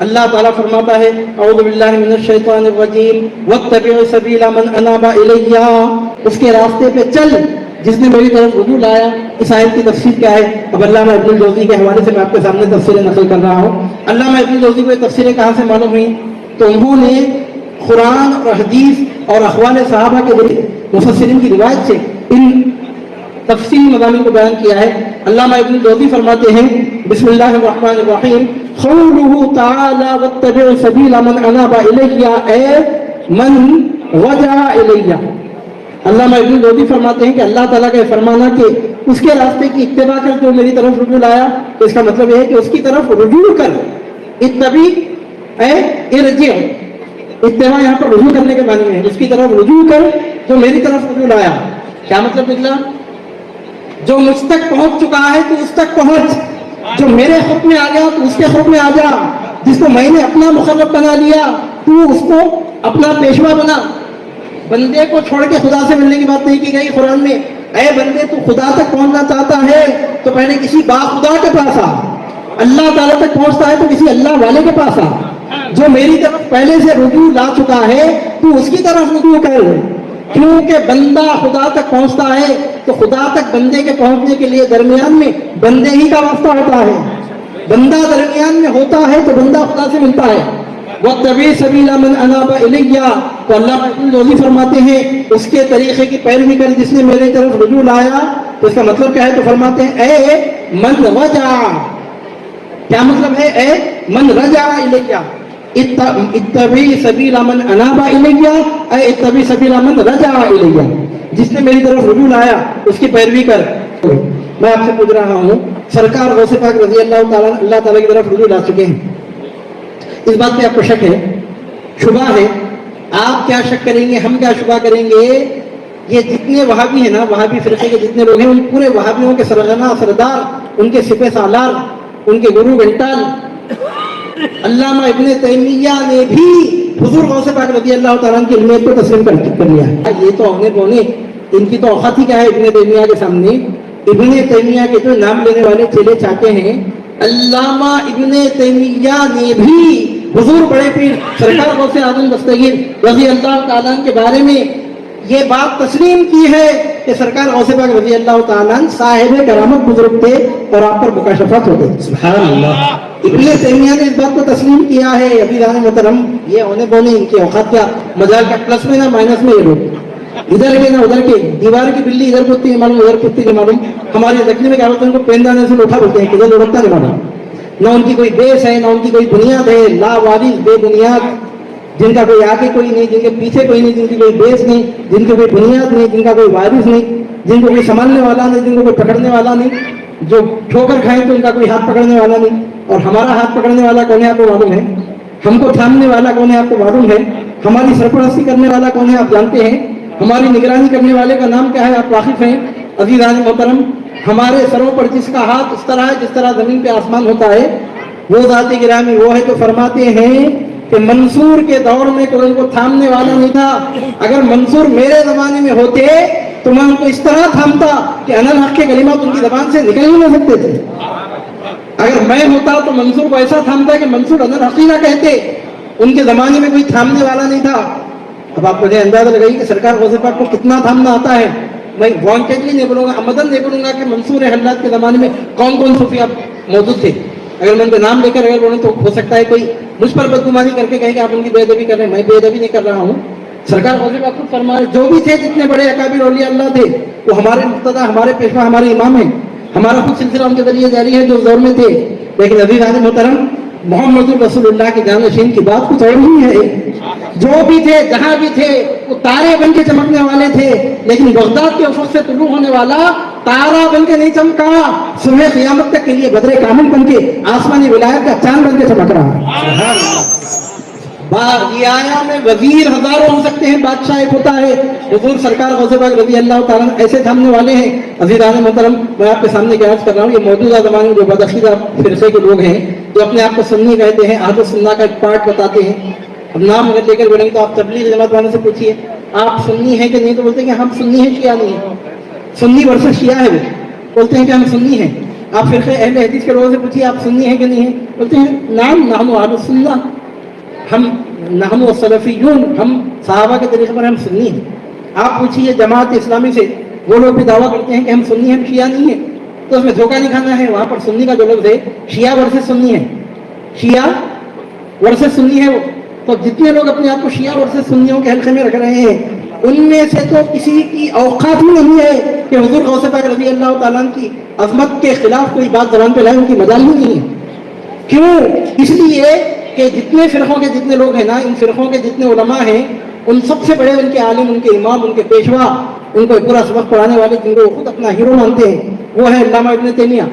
اللہ تعالیٰ فرماتا ہے اعوذ باللہ من الشیطان الرجیم واتبع سبیل من اناب الی، اس کے راستے پہ چل جس نے میری طرف رجوع لایا۔ اس آیت کی تفسیر کیا ہے؟ اب علامہ ابن الجوزی کے حوالے سے میں آپ کے سامنے تفسیریں نقل کر رہا ہوں۔ علامہ ابن الجوزی کو یہ تفسیریں کہاں سے معلوم ہوئی؟ تو انہوں نے قرآن اور حدیث اور اقوال صحابہ کے مفسرین کی روایت سے ان تفصیلی مضامین کو بیان کیا ہے۔ علامہ ابن الجوزی فرماتے ہیں بسم اللہ الرحمن الرحیم قولہ تعالی واتبع سبیل من اناب الی اے من رجع الی۔ علامہ ابن الجوزی فرماتے ہیں کہ اللہ تعالیٰ کا یہ فرمانا کہ اس کے راستے کی اتباع کر جو میری طرف رجوع لایا، تو اس کا مطلب یہ ہے کہ اس کی طرف رجوع کر، اتبع اے ارجع، اتباع یہاں پر رجوع کرنے کے معنی میں ہے، اس کی طرف رجوع کر جو میری طرف رجوع لایا۔ کیا مطلب نکلا؟ جو مجھ تک پہنچ چکا ہے تو اس تک پہنچ، جو میرے خود میں آ گیا تو اس کے خود میں آ جا، جس کو میں نے اپنا مخرب بنا لیا تو اس کو اپنا پیشوا بنا۔ بندے کو چھوڑ کے خدا سے ملنے کی بات نہیں کی گئی قرآن میں۔ اے بندے تو خدا تک پہنچنا چاہتا ہے تو پہلے کسی باخدا کے پاس آ، اللہ تعالیٰ تک پہنچتا ہے تو کسی اللہ والے کے پاس آ، جو میری طرف پہلے سے رجوع لا چکا ہے تو اس کی طرف رجوع کر، کیونکہ بندہ خدا تک پہنچتا ہے تو خدا تک بندے کے پہنچنے کے لیے درمیان میں بندے ہی کا واسطہ ہوتا ہے، بندہ درمیان میں ہوتا ہے تو بندہ خدا سے ملتا ہے۔ واتبع سبیل من اناب الی، تو اللہ ابن الجوزی فرماتے ہیں اس کے طریقے کی پیروی کر جس نے میرے طرف رجوع لایا، تو اس کا مطلب کیا ہے؟ تو فرماتے ہیں اے من رجع، کیا مطلب ہے اے من رجع الی؟ اتبع سبیل من اناب الی اے اتبع سبیل من رجع الی، جس نے میری طرف رجوع لایا اس کی پیروی کر۔ میں آپ سے پوچھ رہا ہوں، سرکار غوث پاک رضی اللہ تعالیٰ کی طرف رجوع لا چکے ہیں، اس بات پہ آپ کو شک ہے، شبہ ہے؟ آپ کیا شک کریں گے، ہم کیا شبہ کریں گے؟ یہ جتنے وہابی ہیں نا، وہابی فرقے کے جتنے لوگ ہیں، ان پورے وہابیوں کے سرغنہ سردار، ان کے سپہ سالار، ان کے گرو گھنٹال علامہ ابن تیمیہ نے بھی حضور غوث پاک رضی اللہ تعالیٰ کی علمیت کو تسلیم کر لیا۔ یہ تو ہونے پونے، ان کی تو اوقات ہی کیا ہے ابن تیمیہ کے سامنے۔ ابن تیمیہ کے جو نام لینے والے چیلے چاہتے ہیں، علامہ ابن تیمیہ نے بھی حضور بڑے پیر سرکار غوث اعظم دستگیر رضی اللہ تعالیٰ کے بارے میں یہ بات تسلیم کی ہے کہ سرکار غوث پاک رضی اللہ تعالیٰ صاحب کرامت بزرگ تھے اور آپ پر مکاشفات ہوتے۔ سبحان اللہ! ابن تیمیہ نے اس بات کو تسلیم کیا ہے۔ عزیزان محترم، یہ ہونے بونے ان کے اوقات کیا مجال کا پلس میں نہ مائنس میں، یہ لوگ ادھر کے نہ ادھر کے، دیوار کی بلی ادھر کتی نہیں معلوم، ادھر کتی نہیں معلوم۔ ہماری لکڑی میں کیا بولتے ہیں، ان کو پیندانے سے اٹھا بولتے ہیں، کدھر لڑکتا نہیں معلوم، نہ ان کی کوئی بیس ہے نہ ان کی کوئی بنیاد ہے، لا وارث بے بنیاد، جن کا کوئی آگے کوئی نہیں، جن کے پیچھے کوئی نہیں، جن کی کوئی بیس نہیں، جن کی کوئی بنیاد نہیں، جن کا کوئی وارث نہیں، جن کو کوئی سنبھالنے والا نہیں، جن کو کوئی پکڑنے والا نہیں، جو ٹھوکر کھائیں تو ان کا کوئی ہاتھ پکڑنے والا نہیں۔ اور ہمارا ہاتھ پکڑنے والا کون ہے آپ کو معلوم ہے؟ ہم کو تھامنے والا کون ہے آپ کو معلوم ہے؟ ہماری سرپرستی کرنے والا کون ہے آپ جانتے ہیں؟ ہماری نگرانی کرنے والے کا نام کیا ہے آپ واقف ہیں؟ عزیزان محترم، ہمارے سروں پر جس کا ہاتھ اس طرح ہے جس طرح زمین پہ آسمان ہوتا ہے، وہ ذات گرامی وہ ہے۔ تو فرماتے ہیں کہ منصور کے دور میں کوئی ان کو تھامنے والا نہیں تھا۔ اگر منصور میرے زمانے میں ہوتے تو میں ان کو اس طرح تھامتا کہ انا الحق کے کلمات ان کی زبان سے نکل ہی نہ سکتے تھے۔ اگر میں ہوتا تو منصور کو ایسا تھامتا کہ منصور انا الحق نہ کہتے، ان کے زمانے میں کوئی تھامنے والا نہیں تھا۔ اب آپ مجھے اندازہ لگائیے کہ سرکار غوث پاک کو کتنا تھامنا آتا ہے۔ میں وانٹیڈلی نہیں بولوں گا، عمدن نہیں بولوں گا کہ منصور حلات کے زمانے میں کون کون صوفیاء موجود تھے۔ اگر میں ان کا نام لے کر اگر بولوں تو ہو سکتا ہے کوئی مجھ پر بدگمانی کر کے کہے کہ آپ ان کی بے ادبی کر رہے ہیں۔ میں بے ادبی نہیں کر رہا ہوں۔ سرکار غوث پاک خود فرمائے جو بھی تھے، جتنے بڑے اکابر اولیاء اللہ تھے، وہ ہمارے مقتدا، ہمارے پیشوا، ہمارے امام ہیں۔ ہمارا خود سلسلہ ان کے ذریعے جاری ہے جو دور میں تھے۔ لیکن عزیزان محترم، محمد رسول اللہ کے جانشین کی بات کچھ اور نہیں ہے۔ جو بھی تھے، جہاں بھی تھے، وہ تارے بن کے چمکنے والے تھے، لیکن بغداد کے افق سے طلوع ہونے والا تارا بن کے نہیں چمکا، صبح قیامت تک کے لیے بدر کامل بن کے آسمانی ولایت کا چاند بن کے چمک رہا ہے۔ رعایا میں وزیر ہزاروں ہو سکتے ہیں، بادشاہ ایک ہوتا ہے۔ حضور سرکار غوث پاک رضی اللہ تعالیٰ ایسے تھامنے والے ہیں۔ عزیزان محترم، میں آپ کے سامنے عرض کر رہا ہوں، یہ موجودہ زمانے میں جو بدعقیدہ فرقے کے لوگ ہیں، جو اپنے آپ کو سنی کہتے ہیں، اہل سنہ کا ایک پارٹ بتاتے ہیں۔ اب نام اگر لے کر بولیں گے تو آپ تبلیغ جماعت والوں سے پوچھیے آپ سنی ہیں کہ نہیں، تو بولتے ہیں کہ ہم سنی ہیں، شیعہ نہیں ہیں۔ سنی ورسس شیعہ ہے، وہ بولتے ہیں کہ ہم سنی ہیں۔ آپ فرقہ اہل حدیث کے لوگوں سے پوچھیے آپ سنی ہیں کہ نہیں ہیں؟ بولتے ہیں نام نحن اہل السنہ، ہم نحن السلفیون، ہم صحابہ کے طریقے پر ہم سنی ہیں۔ آپ پوچھیے جماعت اسلامی سے، وہ لوگ بھی دعویٰ کرتے ہیں کہ ہم سنی ہیں، ہم شیعہ نہیں ہیں، تو اس میں دھوکہ نہیں کھانا ہے۔ وہاں پر سنی کا جو لفظ ہے شیعہ ورسز سنی ہے، شیعہ ورسز سنی ہے وہ، تو جتنے لوگ اپنے آپ کو شیعہ ورسز سنیوں کے حلقے میں رکھ رہے ہیں ان میں سے تو کسی کی اوقات ہی نہیں ہے کہ حضور غوث پاک رضی اللہ تعالیٰ عنہ کی عظمت کے خلاف کوئی بات زبان پہ لائے، ان کی مجال ہی نہیں ہے۔ کیوں؟ اس لیے کہ جتنے فرقوں کے جتنے لوگ ہیں نا، ان فرقوں کے جتنے علماء ہیں، ان سب سے بڑے ان کے عالم، ان کے امام، ان کے پیشوا، ان کو پورا سبق پڑھانے والے، جن کو خود اپنا ہیرو مانتے ہیں، وہ ہے علامہ ابن تیمیہ۔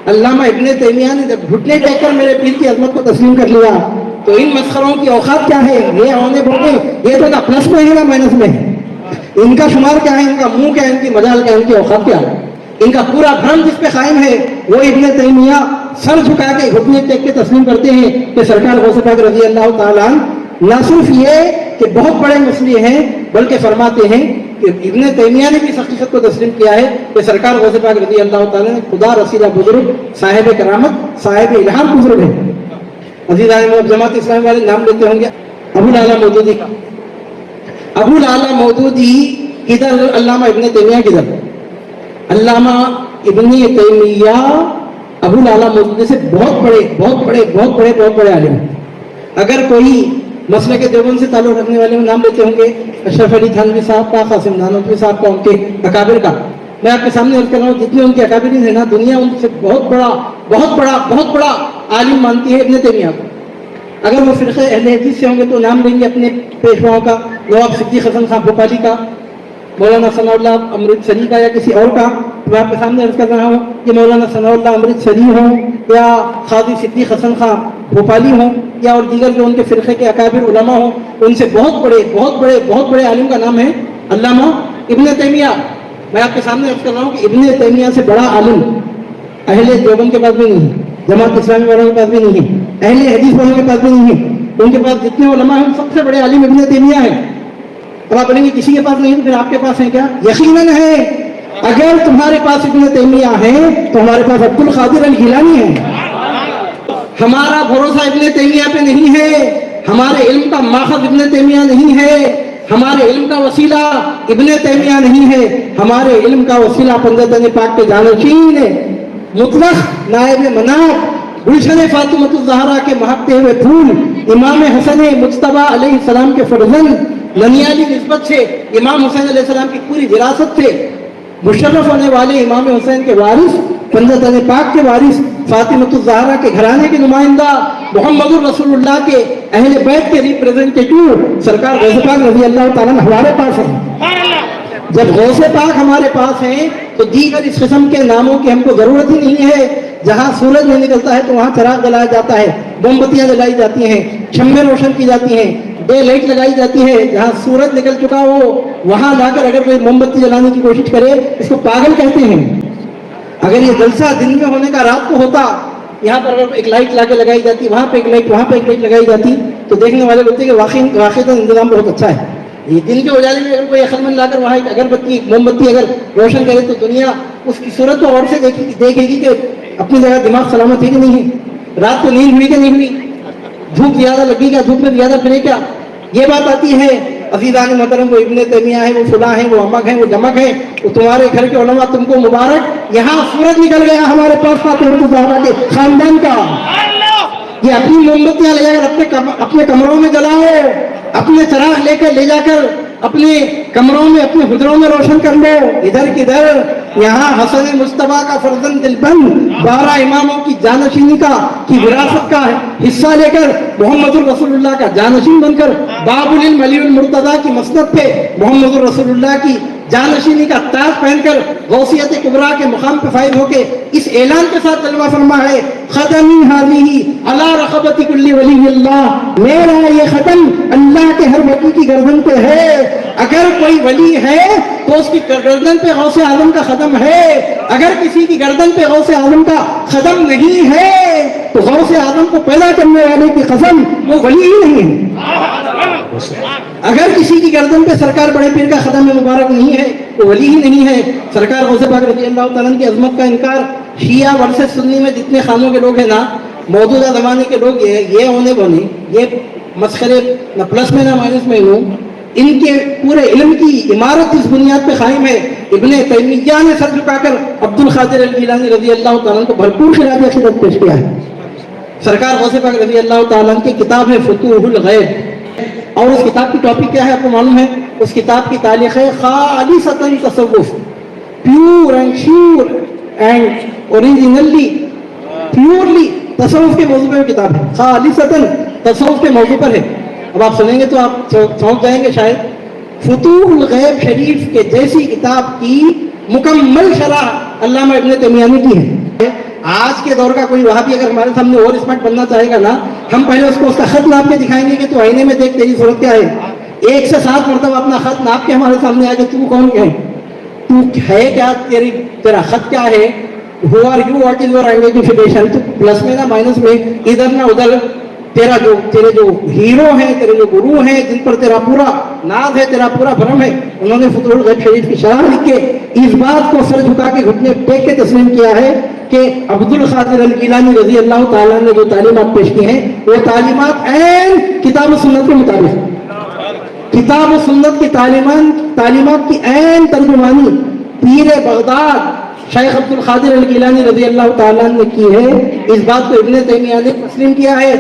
علامہ ابن تیمیہ نے جب گھٹنے ٹیک کر میرے پیر کی عظمت کو تسلیم کر لیا تو ان مسخروں کی اوقات کیا ہے؟ یہ آنے بولتے یہ تو نہ پلس میں ہے نہ مائنس میں ہے، ان کا شمار کیا ہے، ان کا منہ کیا ہے، ان کی مجال کیا ہے، ان کی اوقات کیا ہے، ان کا پورا بھرم جس پہ قائم ہے وہ ابن تیمیہ سر جھکا کے گھٹنے ٹیک کے تسلیم کرتے ہیں کہ سرکار غوث پاک رضی اللہ تعالیٰ نہ صرف یہ کہ بہت بڑے مسئلے ہیں بلکہ فرماتے ہیں کہ ابن تیمیہ نے بھی اس حقیقت کو تسلیم کیا ہے کہ سرکار غوث پاک رضی اللہ تعالیٰ نے خدا رسیدہ بزرگ، صاحب کرامت، صاحب الہام بزرگ ہے۔ عزیزان اب جماعت اسلامی والے نام لیتے ہوں گے ابو الاعلیٰ مودودی کا۔ ابو الاعلیٰ مودودی کدھر؟ علامہ ابن تیمیہ کدھر؟ علامہ ابن تیمیہ ابو الاعلیٰ مودودی سے بہت بڑے عالم ہیں۔ اگر کوئی مسلک دیوبند سے تعلق رکھنے والے میں نام لیتے ہوں گے اشرف علی تھانوی صاحب کا، قاسم نانوتوی صاحب کا، ان کے اکابر کا، میں آپ کے سامنے عرض کر رہا ہوں جتنے ان کے اکابرین ہیں نا، دنیا ان سے بہت بڑا عالم مانتی ہے ابن تیمیہ کو۔ اگر وہ فرقہ اہل حدیث سے ہوں گے تو نام لیں گے اپنے پیشواؤں کا، نواب صدیق حسن خان بھوپالی کا، مولانا ثناء اللہ امرتسری کا، یا کسی اور کا۔ میں آپ کے سامنے عرض کر رہا ہوں کہ مولانا ثناء اللہ امرتسری ہوں یا قاضی صدیق حسن خان بھوپالی ہوں یا اور دیگر جو ان کے فرقے کے اکابر علماء ہوں، ان سے بہت بڑے عالم کا نام ہے علامہ ابن تیمیہ۔ میں آپ کے سامنے عرض کر رہا ہوں کہ ابن تیمیہ سے بڑا عالم اہل دیوبند کے پاس بھی نہیں ہے، جماعت اسلامی والوں کے پاس بھی نہیں ہے، اہل حدیث والوں کے پاس بھی نہیں ہے۔ ان کے پاس جتنے علماء ہیں سب سے بڑے عالم ابن تیمیہ ہیں۔ اب آپ بولیں گے کسی کے پاس نہیں تو پھر آپ کے پاس ہیں کیا؟ یقیناً ہے۔ اگر تمہارے پاس ابن تیمیہ ہے تو ہمارے پاس عبد القادر الجیلانی ہے۔ ہمارا بھروسہ ابن تیمیہ پہ نہیں ہے، ہمارے علم کا ماخذ ابن تیمیہ نہیں ہے، ہمارے علم کا وسیلہ ابن تیمیہ نہیں ہے، ہمارے علم کا وسیلہ پنجتن پاک کے جانشین ہے، مطلق نائب مناب، گلشن فاطمۃ الزہرا کے مہکتے ہوئے پھول، امام حسن مجتبیٰ علیہ السلام کے فرزند، ننیالی نسبت سے امام حسین علیہ السلام کی پوری وراثت سے مشرف ہونے والے امام حسین کے وارث، پنجتن پاک کے وارث، فاطمۃ الزہرا کے گھرانے کے نمائندہ، محمد الرسول اللہ کے اہل بیت کے ریپریزنٹیٹیو سرکار غوث پاک رضی اللہ تعالیٰ ہمارے پاس ہیں۔ جب غوث پاک ہمارے پاس ہیں تو دیگر اس قسم کے ناموں کی ہم کو ضرورت ہی نہیں ہے۔ جہاں سورج نہیں نکلتا ہے تو وہاں چراغ جلایا جاتا ہے، موم بتیاں جلائی جاتی ہیں، شمعیں روشن کی جاتی ہیں، ڈے لائٹ لگائی جاتی ہے۔ جہاں سورج نکل چکا ہو وہاں جا کر اگر کوئی موم بتی جلانے کی کوشش کرے اس کو پاگل کہتے ہیں۔ اگر یہ جلسہ دن میں ہونے کا رات کو ہوتا، یہاں پر اگر ایک لائٹ لا کے لگائی جاتی، وہاں پہ ایک لائٹ، وہاں پہ ایک لائٹ لگائی جاتی تو دیکھنے والے بولتے کہ واقعی انتظام بہت اچھا ہے۔ یہ دن کے اجالے میں اگر کوئی عقل مند لا کر وہاں ایک اگربتی، موم بتی اگر روشن کرے تو دنیا اس کی صورت تو اور سے دیکھے گی کہ اپنی جگہ دماغ سلامت ہے کہ نہیں ہے، رات کو نیند ہوئی کہ نہیں ہوئی، دھوپ زیادہ لگی کیا، دھوپ میں زیادہ پھرے کیا، یہ بات آتی ہے۔ عزیزان محترم، وہ ابن تیمیہ ہے، وہ فلاں ہے، وہ امک ہے، وہ جمک ہے، وہ تمہارے گھر کے علماء تم کو مبارک۔ یہاں سورج نکل گیا ہمارے پاس فاطمہ الزہرا کے خاندان کا، یہ اپنی موم بتیاں لے جا کر اپنے کمروں میں جلاؤ، اپنے چراغ لے جا کر اپنے کمروں میں، اپنے حجروں میں روشن کر لو۔ ادھر کدھر، یہاں حسن مجتبیٰ کا فرزند دلبند 12 اماموں کی جانشینی کی وراثت کا حصہ لے کر محمد الرسول اللہ کا جانشین بن کر باب العلم علی المرتضیٰ کی مسند پہ محمد الرسول اللہ کی جانشینی کا تاج پہن کر غوثیت کبریٰ کے مقام پہ فائز ہو کے اس اعلان کے ساتھ جلوہ فرما ہے، خدمی حاضی علی رقبت کل ولی اللہ، میرا یہ ختم اللہ کے ہر ولی کی گردن پہ ہے۔ اگر کوئی ولی ہے تو اس کی گردن پہ غوث اعظم کا ختم ہے، اگر کسی کی گردن پہ غوث اعظم کا ختم نہیں ہے تو غوث اعظم کو پیدا کرنے والے کی قسم وہ ولی ہی نہیں ہے۔ اگر کسی کی گردن پہ سرکار بڑے پیر کا ختم مبارک نہیں ہے تو ولی ہی نہیں ہے۔ سرکار غوث پاک رضی اللہ تعالیٰ کی عظمت کا انکار شیعہ ورسز سنی میں جتنے خانوں کے لوگ ہیں نا، موجودہ زمانے کے لوگ یہ ہونے بنے، یہ مسخرے نہ پلس میں نہ مائنس میں ہوں، ان کے پورے علم کی عمارت اس بنیاد پہ قائم ہے۔ ابن تیمیہ نے سر جھکا کر عبد القادر الجیلانی رضی اللہ تعالیٰ عنہ کو بھرپور خراج عقیدت پیش کیا ہے۔ سرکار غوث پاک رضی اللہ تعالیٰ عنہ کی کتاب ہے فتوح الغیب، اور اس کتاب کی ٹاپک کیا ہے آپ کو معلوم ہے؟ اس کتاب کی تاریخ ہے خالصتاً تصوف، pure and sure and originally purely تصوف کے موضوع پر کتاب ہے، خالصتاً تصوف کے موضوع پر ہے۔ اب آپ سنیں گے تو آپ سمجھ جائیں گے شاید، فتوح الغیب شریف کے جیسی کتاب کی مکمل شرح علامہ ابن تیمیہ نے کی ہے۔ آج کے دور کا کوئی وہابی اگر ہمارے سامنے اور اسمارٹ بننا چاہے گا نا، ہم پہلے اس کو اس کا خط ناپ کے دکھائیں گے کہ تو آئینے میں دیکھ تیری صورت کیا ہے، 1 سے 7 مرتبہ اپنا خط ناپ کے ہمارے سامنے آ کے تو کون ہے، تو ہے کیا، تیرا خط کیا ہے، who are you, what is your identification، تو پلس میں نہ مائنس میں، ادھر نہ ادھر، تیرے جو ہیرو ہیں، تیرے جو گرو ہیں، جن پر تیرا پورا ناز ہے، تیرا پورا بھرم ہے، انہوں نے فتوح الغیب شریف کی شرح لکھ کے اس بات کو سر جھکا کے گھٹنے ٹیک کے تسلیم کیا ہے کہ عبد القادر الجیلانی رضی اللہ تعالیٰ نے جو تعلیمات پیش کی ہیں وہ تعلیمات عین کتاب و سنت کے مطابق، کتاب و سنت کی تعلیمات کی عین ترجمانی پیر بغداد شیخ عبد القادر الجیلانی رضی اللہ تعالیٰ نے کی ہے۔ اس بات کو ابن تیمیہ نے تسلیم کیا ہے۔